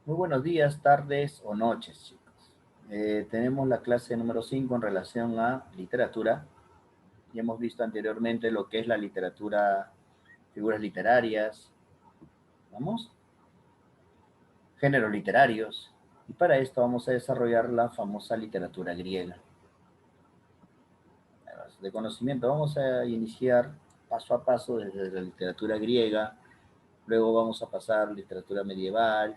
Muy buenos días, tardes o noches, chicos. Tenemos la clase número 5 en relación a literatura. Ya hemos visto anteriormente lo que es la literatura, figuras literarias, vamos, géneros literarios. Y para esto vamos a desarrollar la famosa literatura griega. De conocimiento vamos a iniciar paso a paso desde la literatura griega, luego vamos a pasar a literatura medieval,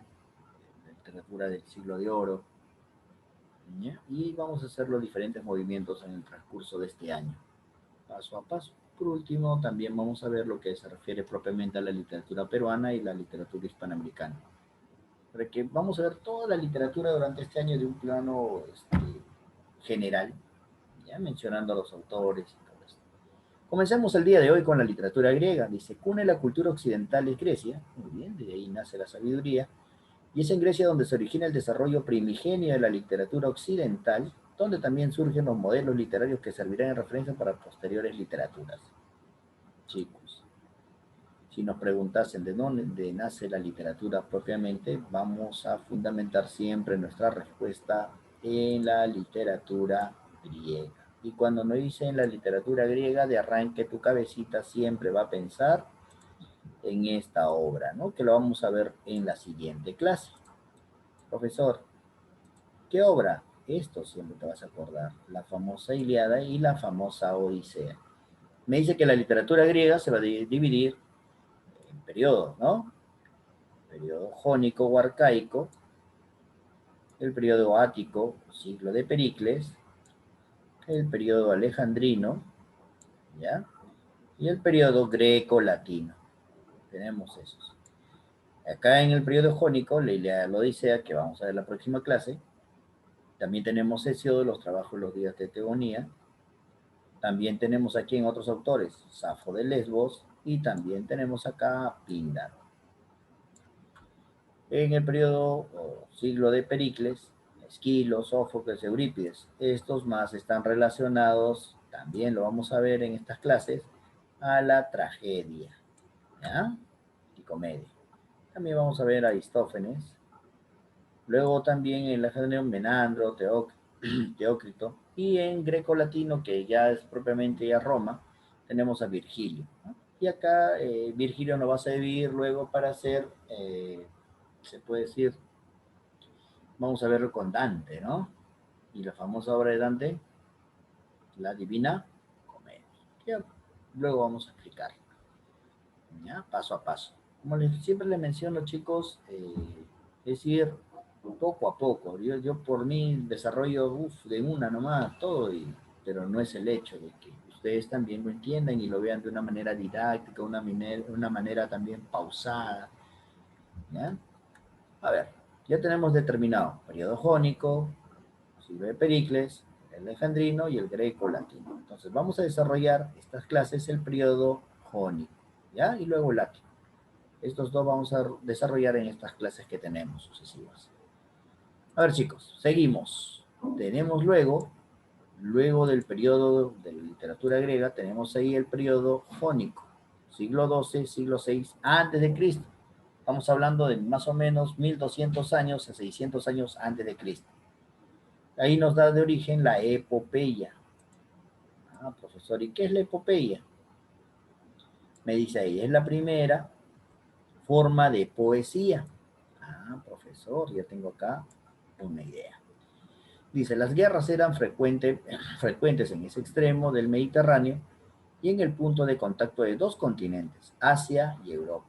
literatura del siglo de oro, ¿ya? Y vamos a hacer los diferentes movimientos en el transcurso de este año, paso a paso. Por último, también vamos a ver lo que se refiere propiamente a la literatura peruana y la literatura hispanoamericana. Para que vamos a ver toda la literatura durante este año de un plano general, ya mencionando a los autores y todo esto. Comencemos el día de hoy con la literatura griega. Dice, cuna la cultura occidental es Grecia. Muy bien, de ahí nace la sabiduría. Y es en Grecia donde se origina el desarrollo primigenio de la literatura occidental, donde también surgen los modelos literarios que servirán de referencia para posteriores literaturas. Chicos, si nos preguntasen de dónde nace la literatura propiamente, vamos a fundamentar siempre nuestra respuesta en la literatura griega. Y cuando nos dicen la literatura griega, de arranque tu cabecita siempre va a pensar en esta obra, ¿no? Que lo vamos a ver en la siguiente clase. Profesor, ¿qué obra? Esto siempre te vas a acordar, la famosa Ilíada y la famosa Odisea. Me dice que la literatura griega se va a dividir en periodos, ¿no? El periodo jónico o arcaico, el periodo ático, siglo de Pericles, el periodo alejandrino, ¿ya? Y el periodo greco-latino. Tenemos esos. Acá en el periodo jónico, la Ilíada y la Odisea, que vamos a ver en la próxima clase, también tenemos Hesíodo, los trabajos de los días de Teogonía. También tenemos aquí en otros autores, Safo de Lesbos, y también tenemos acá a Píndaro. En el periodo o siglo de Pericles, Esquilo, Sófocles, Eurípides. Estos más están relacionados, también lo vamos a ver en estas clases, a la tragedia, ¿ya? Y comedia. También vamos a ver a Aristófanes. Luego también en la generación Menandro, Teócrito. Y en greco-latino, que ya es propiamente ya Roma, tenemos a Virgilio, ¿no? Y acá Virgilio nos va a servir luego para hacer, se puede decir, vamos a verlo con Dante, ¿no? Y la famosa obra de Dante, la Divina Comedia. Que luego vamos a explicar, ¿ya? Paso a paso. Como siempre les menciono, chicos, es ir poco a poco. Yo por mí desarrollo de una nomás todo, pero no es el hecho de que ustedes también lo entiendan y lo vean de una manera didáctica, una manera también pausada, ¿ya? A ver, ya tenemos determinado periodo jónico, siglo de Pericles, el alejandrino y el greco-latino. Entonces vamos a desarrollar estas clases el periodo jónico, ¿ya? Y luego latino. Estos dos vamos a desarrollar en estas clases que tenemos sucesivas. A ver, chicos, seguimos. Tenemos luego del periodo de la literatura griega, tenemos ahí el periodo jónico, siglo XII, siglo VI, antes de Cristo. Estamos hablando de más o menos 1200 años a 600 años antes de Cristo. Ahí nos da de origen la epopeya. Ah, profesor, ¿y qué es la epopeya? Me dice ahí, es la primera forma de poesía. Ah, profesor, ya tengo acá una idea. Dice, las guerras eran frecuentes en ese extremo del Mediterráneo y en el punto de contacto de dos continentes, Asia y Europa.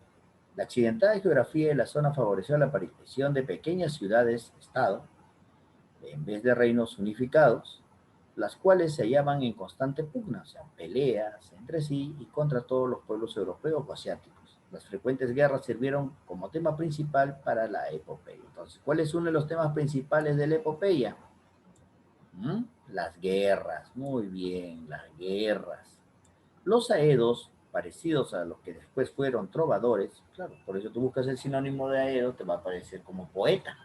La accidentada geografía de la zona favoreció la aparición de pequeñas ciudades-estado, en vez de reinos unificados, las cuales se hallaban en constante pugna, o sea, peleas entre sí y contra todos los pueblos europeos o asiáticos. Las frecuentes guerras sirvieron como tema principal para la epopeya. Entonces, ¿cuál es uno de los temas principales de la epopeya? Las guerras, muy bien, las guerras. Los aedos, parecidos a los que después fueron trovadores, claro, por eso tú buscas el sinónimo de aedo, te va a aparecer como poeta.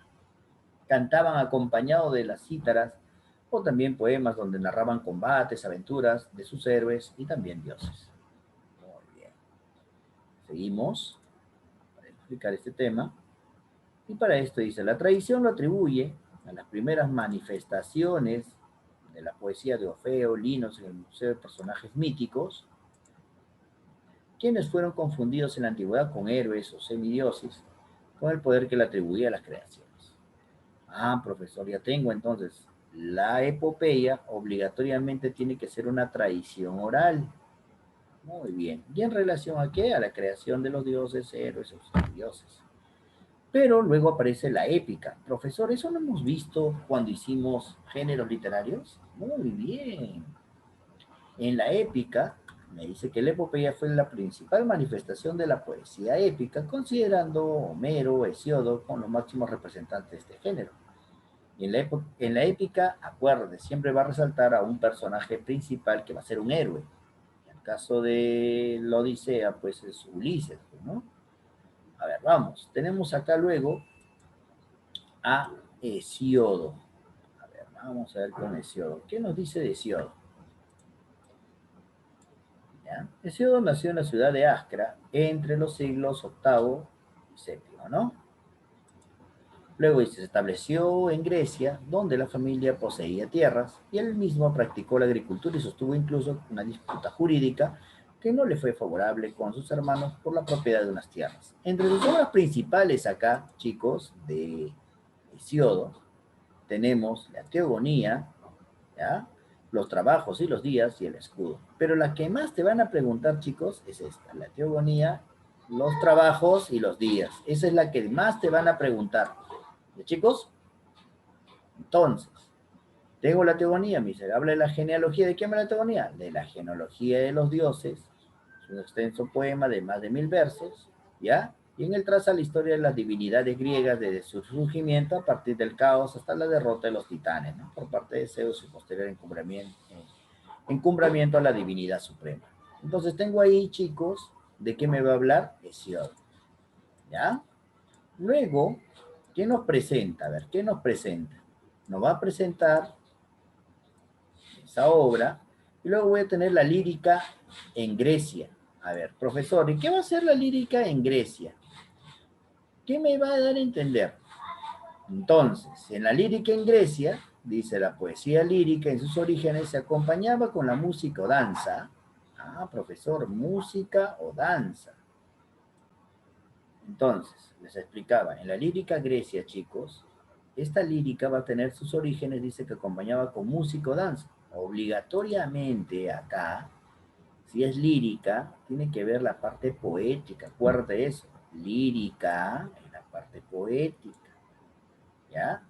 Cantaban acompañados de las cítaras o también poemas donde narraban combates, aventuras de sus héroes y también dioses. Muy bien. Seguimos para explicar este tema. Y para esto dice, la tradición lo atribuye a las primeras manifestaciones de la poesía de Orfeo, Linos en el Museo de Personajes Míticos, quienes fueron confundidos en la antigüedad con héroes o semidioses, con el poder que le atribuía a las creaciones. Ah, profesor, ya tengo entonces. La epopeya obligatoriamente tiene que ser una tradición oral. Muy bien. ¿Y en relación a qué? A la creación de los dioses, héroes o semidioses. Pero luego aparece la épica. Profesor, ¿eso no hemos visto cuando hicimos géneros literarios? Muy bien. En la épica, me dice que la epopeya fue la principal manifestación de la poesía épica, considerando Homero, Hesiodo como los máximos representantes de este género. Y en la épica, acuérdate, siempre va a resaltar a un personaje principal que va a ser un héroe. En el caso de la Odisea, pues es Ulises, ¿no? A ver, vamos. Tenemos acá luego a Hesiodo. A ver, vamos a ver con Hesiodo. ¿Qué nos dice de Hesiodo? ¿Ya? Hesiodo nació en la ciudad de Ascra entre los siglos VIII y VII, ¿no? Luego se estableció en Grecia, donde la familia poseía tierras, y él mismo practicó la agricultura y sostuvo incluso una disputa jurídica que no le fue favorable con sus hermanos por la propiedad de unas tierras. Entre sus obras principales acá, chicos, de Hesiodo, tenemos la Teogonía, ¿ya? Los trabajos y los días y el escudo. Pero la que más te van a preguntar, chicos, es esta, la teogonía, los trabajos y los días. Esa es la que más te van a preguntar. ¿Ya, chicos? Entonces, tengo la teogonía, miserable de la genealogía. ¿De qué me la teogonía? De la genealogía de los dioses. Es un extenso poema de más de 1000 versos, ¿ya? Y en él traza la historia de las divinidades griegas desde su surgimiento a partir del caos hasta la derrota de los titanes, ¿no? Por parte de Zeus y posterior encumbramiento a la divinidad suprema. Entonces tengo ahí, chicos, ¿de qué me va a hablar? Hesiod, ¿ya? Luego, ¿qué nos presenta? A ver, ¿qué nos presenta? Nos va a presentar esa obra y luego voy a tener la lírica en Grecia. A ver, profesor, ¿y qué va a ser la lírica en Grecia? ¿Qué me va a dar a entender? Entonces, en la lírica en Grecia, dice la poesía lírica en sus orígenes se acompañaba con la música o danza. Ah, profesor, música o danza. Entonces, les explicaba, en la lírica Grecia, chicos, esta lírica va a tener sus orígenes, dice que acompañaba con música o danza. Obligatoriamente acá, si es lírica, tiene que ver la parte poética, acuérdate de eso. Lírica en la parte poética, ¿ya?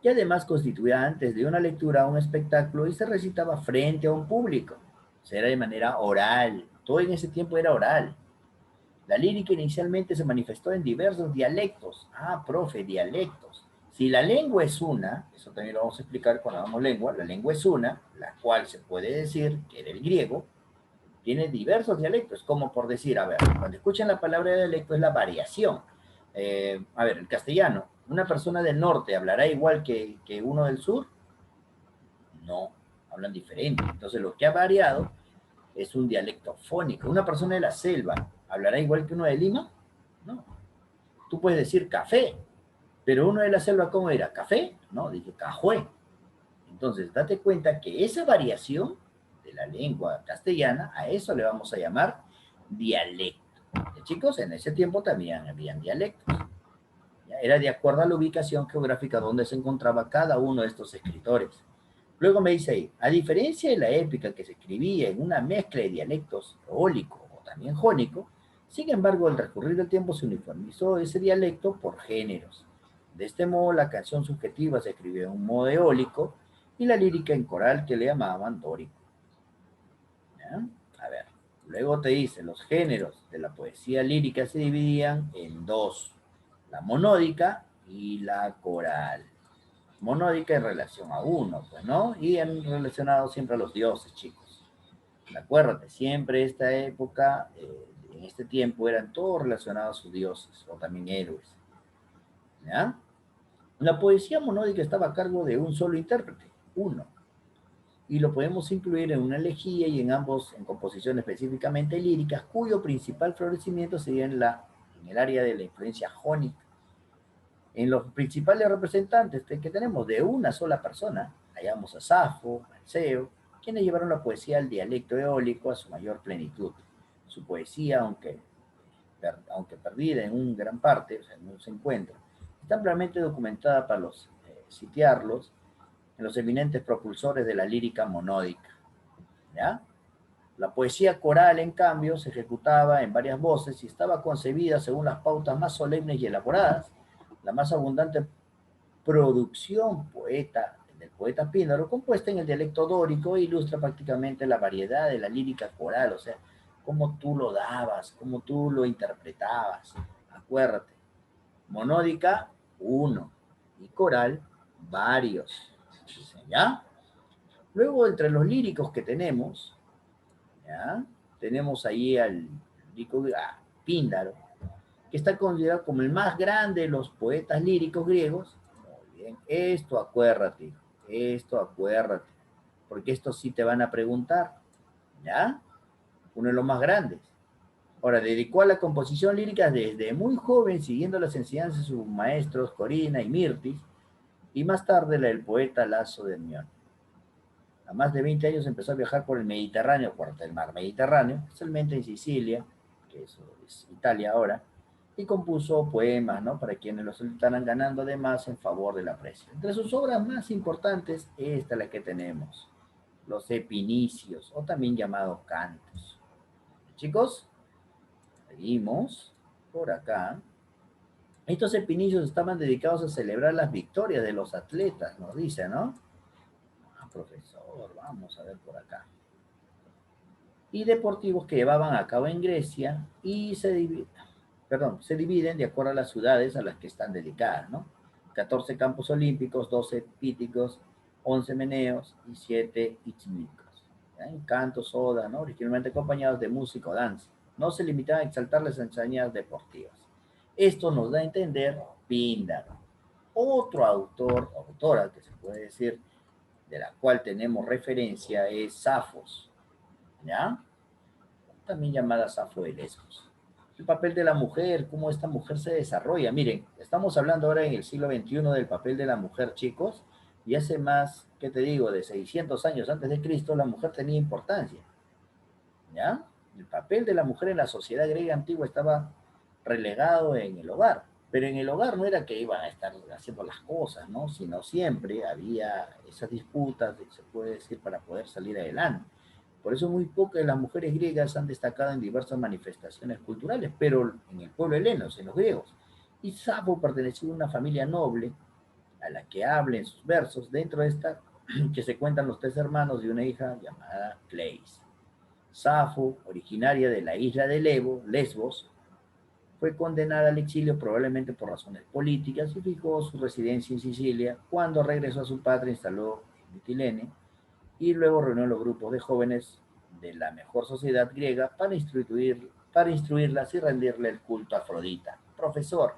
Y además constituía antes de una lectura un espectáculo y se recitaba frente a un público. O sea, era de manera oral. Todo en ese tiempo era oral. La lírica inicialmente se manifestó en diversos dialectos. Ah, profe, dialectos. Si la lengua es una, eso también lo vamos a explicar cuando hagamos lengua, la lengua es una, la cual se puede decir que era el griego, tiene diversos dialectos, como por decir, a ver, cuando escuchan la palabra dialecto es la variación. A ver, el castellano, ¿una persona del norte hablará igual que uno del sur? No, hablan diferente. Entonces lo que ha variado es un dialecto fónico. ¿Una persona de la selva hablará igual que uno de Lima? No. Tú puedes decir café, pero uno de la selva, ¿cómo era? ¿Café? No, dije cajué. Entonces, date cuenta que esa variación de la lengua castellana, a eso le vamos a llamar dialecto. Chicos, en ese tiempo también habían dialectos. ¿Ya? Era de acuerdo a la ubicación geográfica donde se encontraba cada uno de estos escritores. Luego me dice ahí, a diferencia de la épica que se escribía en una mezcla de dialectos eólico o también jónico, sin embargo, al transcurrir del tiempo se uniformizó ese dialecto por géneros. De este modo, la canción subjetiva se escribió en un modo eólico y la lírica en coral que le llamaban dórico. ¿Ya? A ver, luego te dice, los géneros de la poesía lírica se dividían en dos, la monódica y la coral. Monódica en relación a uno, pues, ¿no? Y en relacionado siempre a los dioses, chicos. Acuérdate, siempre esta época, en este tiempo, eran todos relacionados a sus dioses o también héroes. ¿Ya? La poesía monódica estaba a cargo de un solo intérprete, uno, y lo podemos incluir en una elegía y en ambos, en composiciones específicamente líricas, cuyo principal florecimiento sería en el área de la influencia jónica. En los principales representantes que tenemos de una sola persona, hallamos a Safo, a Alceo, quienes llevaron la poesía al dialecto eólico a su mayor plenitud. Su poesía, aunque perdida en un gran parte, o sea, no se encuentra, está ampliamente documentada para sitiarlos en los eminentes propulsores de la lírica monódica. ¿Ya? La poesía coral, en cambio, se ejecutaba en varias voces y estaba concebida según las pautas más solemnes y elaboradas. La más abundante producción del poeta Píndaro, compuesta en el dialecto dórico, ilustra prácticamente la variedad de la lírica coral, o sea, cómo tú lo dabas, cómo tú lo interpretabas. Acuérdate, monódica, uno, y coral, varios. ¿Ya? Luego, entre los líricos que tenemos, ¿ya? Tenemos ahí al lírico Píndaro, que está considerado como el más grande de los poetas líricos griegos. Muy bien, esto acuérdate, porque esto sí te van a preguntar, ¿ya? Uno de los más grandes. Ahora, dedicó a la composición lírica desde muy joven, siguiendo las enseñanzas de sus maestros Corina y Mirtis, y más tarde la del poeta Laso de Hermione. A más de 20 años empezó a viajar por el Mediterráneo, por el mar Mediterráneo, especialmente en Sicilia, que eso es Italia ahora, y compuso poemas, ¿no? Para quienes los estaban ganando además en favor de la presa. Entre sus obras más importantes, esta es la que tenemos, los epinicios, o también llamados cantos. Chicos, seguimos por acá. Estos epinicios estaban dedicados a celebrar las victorias de los atletas, nos dice, ¿no? Profesor, vamos a ver por acá. Y deportivos que llevaban a cabo en Grecia y se dividen de acuerdo a las ciudades a las que están dedicadas, ¿no? 14 campos olímpicos, 12 píticos, 11 meneos y 7 itmicos. En cantos, odas, ¿no? Originalmente acompañados de música o danza. No se limitaban a exaltar las hazañas deportivas. Esto nos da a entender Píndaro. Otro autora que se puede decir, de la cual tenemos referencia, es Safos, ¿ya? También llamada Safo de Lesbos. El papel de la mujer, cómo esta mujer se desarrolla. Miren, estamos hablando ahora en el siglo XXI del papel de la mujer, chicos, y hace más, ¿qué te digo?, de 600 años antes de Cristo, la mujer tenía importancia, ¿ya? El papel de la mujer en la sociedad griega antigua estaba relegado en el hogar, pero en el hogar no era que iban a estar haciendo las cosas, ¿no? Sino siempre había esas disputas, se puede decir, para poder salir adelante. Por eso muy pocas de las mujeres griegas han destacado en diversas manifestaciones culturales, pero en el pueblo helenos, en los griegos. Y Safo pertenecía a una familia noble, a la que habla en sus versos, dentro de esta que se cuentan los 3 hermanos de una hija llamada Cleis. Safo, originaria de la isla de Lesbos, fue condenada al exilio probablemente por razones políticas y fijó su residencia en Sicilia. Cuando regresó a su patria, instaló en Mitilene y luego reunió los grupos de jóvenes de la mejor sociedad griega para instruirlas y rendirle el culto a Afrodita. Profesor,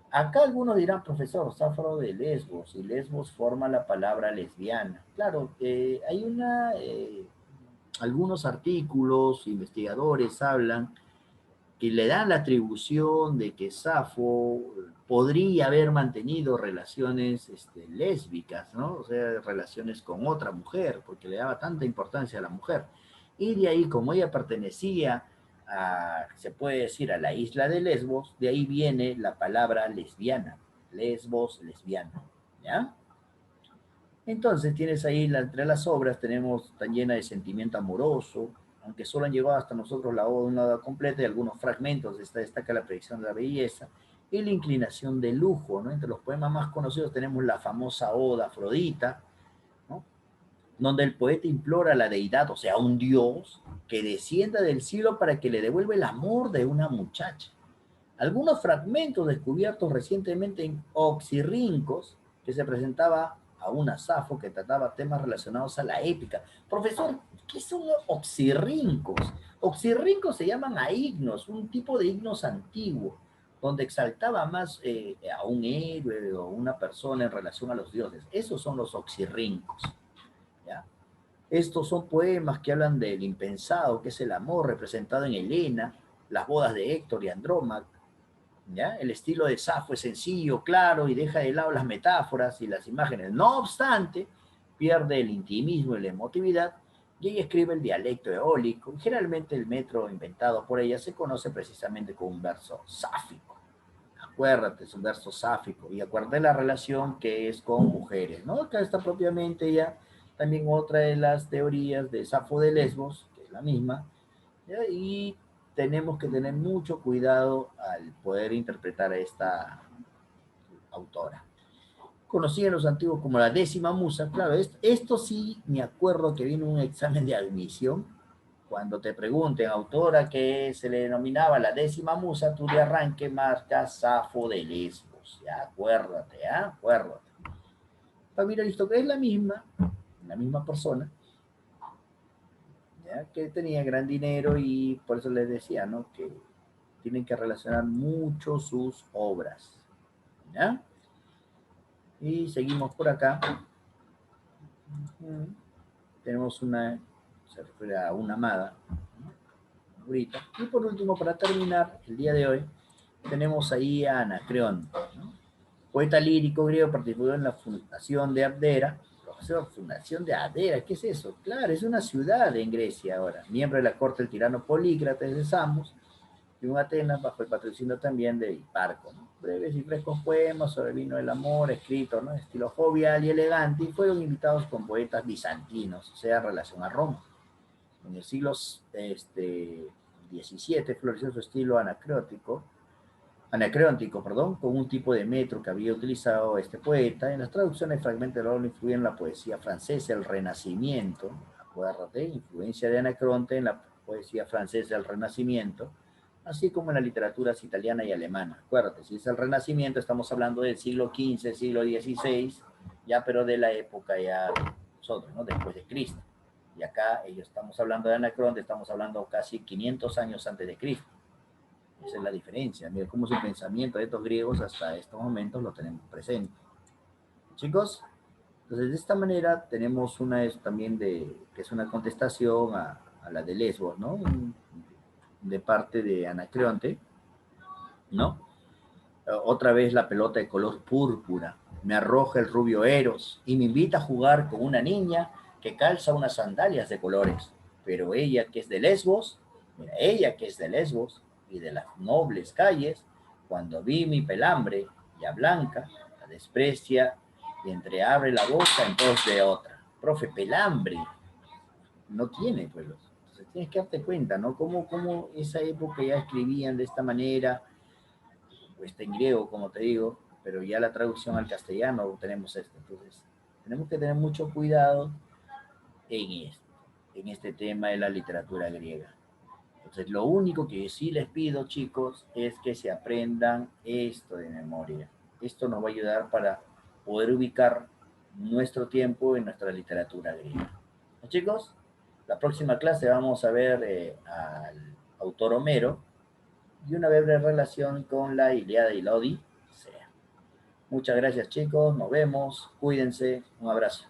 acá algunos dirán, profesor, Safo de Lesbos, y Lesbos forma la palabra lesbiana. Claro, hay algunos artículos, investigadores hablan que le dan la atribución de que Safo podría haber mantenido relaciones lésbicas, ¿no? O sea, relaciones con otra mujer, porque le daba tanta importancia a la mujer. Y de ahí, como ella pertenecía se puede decir, a la isla de Lesbos, de ahí viene la palabra lesbiana. Lesbos, lesbiana, ¿ya? Entonces tienes ahí, entre las obras, tenemos tan llena de sentimiento amoroso, aunque solo han llegado hasta nosotros la oda completa y algunos fragmentos, destaca la predicción de la belleza y la inclinación de lujo, ¿no? Entre los poemas más conocidos tenemos la famosa Oda Afrodita, ¿no? Donde el poeta implora a la deidad, o sea, a un dios, que descienda del cielo para que le devuelva el amor de una muchacha. Algunos fragmentos descubiertos recientemente en Oxirrincos, que se presentaba a una Safo que trataba temas relacionados a la épica. Profesor, ¿qué son los oxirrincos? Oxirrincos se llaman a himnos, un tipo de himnos antiguo, donde exaltaba más a un héroe o una persona en relación a los dioses. Esos son los oxirrincos, ¿ya? Estos son poemas que hablan del impensado, que es el amor representado en Helena, las bodas de Héctor y Andrómaca, ¿ya? El estilo de Safo es sencillo, claro, y deja de lado las metáforas y las imágenes. No obstante, pierde el intimismo y la emotividad, y ella escribe el dialecto eólico. Generalmente el metro inventado por ella se conoce precisamente como un verso sáfico. Acuérdate, es un verso sáfico. Y acuérdate la relación que es con mujeres, ¿no? Acá está propiamente ya también otra de las teorías de Safo de Lesbos, que es la misma, ¿ya? Y tenemos que tener mucho cuidado al poder interpretar a esta autora. Conocida en los antiguos como la décima musa, claro, esto sí me acuerdo que vino un examen de admisión, cuando te pregunten, autora que se le denominaba la décima musa, tú de arranque marcas Safo de Lesbos, ya acuérdate, ¿ya? Acuérdate. Familia Aristócrates es la misma persona, ¿ya? Que tenía gran dinero y por eso les decía, ¿no? Que tienen que relacionar mucho sus obras, ¿ya? Y seguimos por acá. Tenemos una, se refiere a una amada, ¿no? Ahorita. Y por último, para terminar el día de hoy, tenemos ahí a Anacreonte, ¿no? Poeta lírico griego, participó en la fundación de Abdera. Fundación de Abdera, ¿qué es eso? Claro, es una ciudad en Grecia ahora. Miembro de la corte del tirano Polícrates de Samos, y un Atenas bajo el patrocinio también de Hiparco, ¿no? Breves y frescos poemas sobre el vino del amor, escritos, ¿no? Estilo jovial y elegante, y fueron invitados con poetas bizantinos, o sea, en relación a Roma. En el siglo XVII floreció su estilo anacreóntico, perdón, con un tipo de metro que había utilizado este poeta. En las traducciones fragmentos de la obra influyen la poesía francesa, el Renacimiento, acuérdate, influencia de Anacreonte en la poesía francesa del Renacimiento, así como en las literaturas italiana y alemana. Acuérdate, si es el Renacimiento, estamos hablando del siglo XV, siglo XVI, ya, pero de la época ya de nosotros, ¿no? Después de Cristo. Y acá ellos estamos hablando de Anacreonte, estamos hablando casi 500 años antes de Cristo. Esa es la diferencia. Mira cómo su pensamiento de estos griegos hasta estos momentos lo tenemos presente. Chicos, entonces de esta manera tenemos una también que es una contestación a la de Lesbos, ¿no? De parte de Anacreonte, ¿no? Otra vez la pelota de color púrpura. Me arroja el rubio Eros y me invita a jugar con una niña que calza unas sandalias de colores. Pero ella que es de Lesbos, mira, ella que es de Lesbos y de las nobles calles, cuando vi mi pelambre ya blanca, la desprecia y entreabre la boca en pos de otra. Profe, pelambre no tiene pueblos. Entonces tienes que darte cuenta, ¿no? Cómo esa época ya escribían de esta manera, está en griego, como te digo, pero ya la traducción al castellano tenemos esto. Entonces, tenemos que tener mucho cuidado en este tema de la literatura griega. Entonces, lo único que sí les pido, chicos, es que se aprendan esto de memoria. Esto nos va a ayudar para poder ubicar nuestro tiempo en nuestra literatura griega. ¿No, chicos? La próxima clase vamos a ver al autor Homero, y una breve relación con la Ilíada y la Odisea. Muchas gracias, chicos, nos vemos, cuídense, un abrazo.